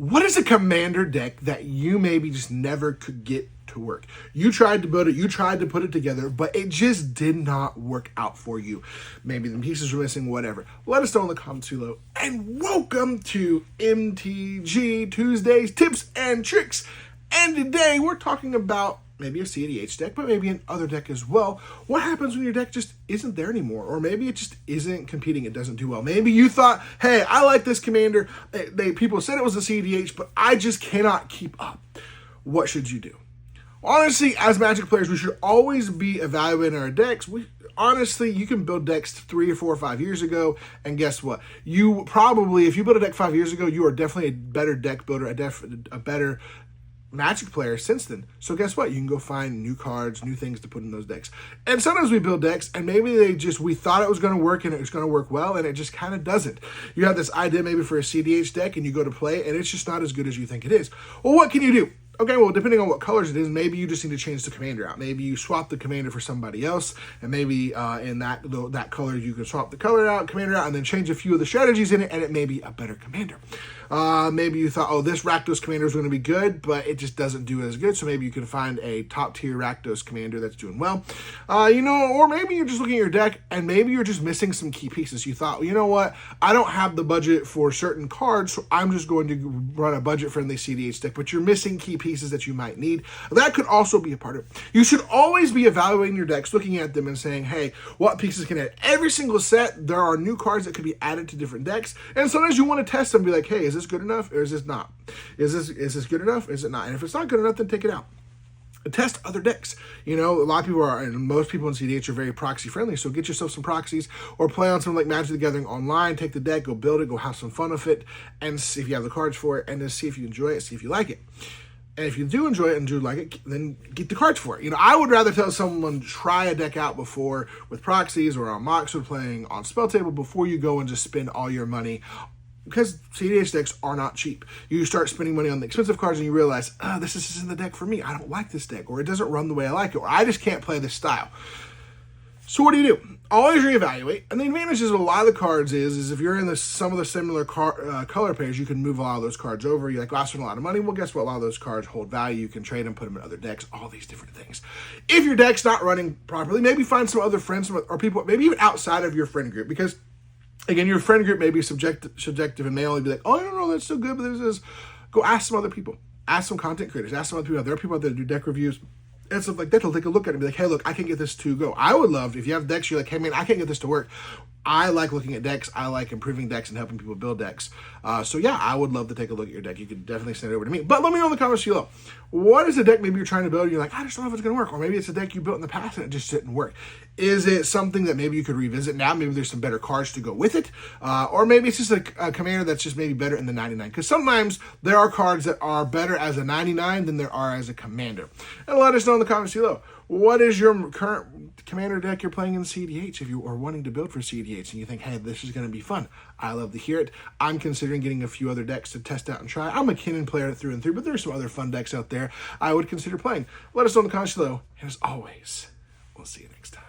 What is a commander deck that you maybe just never could get to work? You tried to build it, you tried to put it together, but it just did not work out for you. Maybe the pieces were missing, whatever. Let us know in the comments below. And welcome to MTG Tuesday's Tips and Tricks. And today we're talking about maybe a CEDH deck, but maybe another deck as well. What happens when your deck just isn't there anymore? Or maybe it just isn't competing, it doesn't do well. Maybe you thought, hey, I like this commander. People said it was a CEDH, but I just cannot keep up. What should you do? Honestly, as Magic players, we should always be evaluating our decks. Honestly, you can build decks 3 or 4 or 5 years ago, and guess what? You probably, if you built a deck 5 years ago, you are definitely a better deck builder, a better Magic player since then. So guess what? You can go find new cards, new things to put in those decks. And sometimes we build decks and maybe we thought it was going to work and it was going to work well, and it just kind of doesn't. You have this idea maybe for a CEDH deck and you go to play and it's just not as good as you think it is. Well, what can you do? Okay, well, depending on what colors it is, maybe you just need to change the commander out. Maybe you swap the commander for somebody else, and maybe in that color you can swap the commander out, and then change a few of the strategies in it, and it may be a better commander. Maybe you thought, oh, this Rakdos commander is going to be good, but it just doesn't do as good, so maybe you can find a top-tier Rakdos commander that's doing well. Or maybe you're just looking at your deck, and maybe you're just missing some key pieces. You thought, well, you know what? I don't have the budget for certain cards, so I'm just going to run a budget-friendly CEDH deck, but you're missing key pieces that you might need. That could also be a part of it. You should always be evaluating your decks, looking at them and saying, hey, what pieces can add? Every single set, there are new cards that could be added to different decks, and sometimes you want to test them and be like, hey, is this good enough or is this not? Is this good enough? Is it not? And if it's not good enough, then take it out. Test other decks. A lot of people and most people in CEDH are very proxy friendly, so get yourself some proxies or play on something like Magic the Gathering online, take the deck, go build it, go have some fun with it, and see if you have the cards for it, and just see if you enjoy it, see if you like it. And if you do enjoy it and do like it, then get the cards for it. I would rather tell someone try a deck out before with proxies or on Mox or playing on Spell Table before you go and just spend all your money, because CEDH decks are not cheap. You start spending money on the expensive cards and you realize, this isn't the deck for me. I don't like this deck, or it doesn't run the way I like it, or I just can't play this style. So what do you do? Always reevaluate. And the advantages of a lot of the cards is if you're in some of the similar color pairs, you can move a lot of those cards over. You're like, I spent a lot of money. Well, guess what? A lot of those cards hold value. You can trade them, put them in other decks, all these different things. If your deck's not running properly, maybe find some other friends or people, maybe even outside of your friend group, because again, your friend group may be subjective and may only be like, oh, I don't know, that's so good, but this is, go ask some other people. Ask some content creators. Ask some other people. There are people out there that do deck reviews and stuff like that. They'll take a look at it and be like, hey, look, I can get this to go. I would love, if you have decks, you're like, hey, man, I can't get this to work. I like looking at decks. I like improving decks and helping people build decks. So yeah, I would love to take a look at your deck. You can definitely send it over to me. But let me know in the comments below. What is a deck maybe you're trying to build and you're like, I just don't know if it's going to work. Or maybe it's a deck you built in the past and it just didn't work. Is it something that maybe you could revisit now? Maybe there's some better cards to go with it. Or maybe it's just a commander that's just maybe better in the 99. Because sometimes there are cards that are better as a 99 than there are as a commander. And let us know in the comments below. What is your current commander deck you're playing in CEDH if you are wanting to build for CEDH and you think, hey, this is going to be fun? I love to hear it. I'm considering getting a few other decks to test out and try. I'm a Kinnan player through and through, but there's some other fun decks out there I would consider playing. Let us know in the comments below. And as always, we'll see you next time.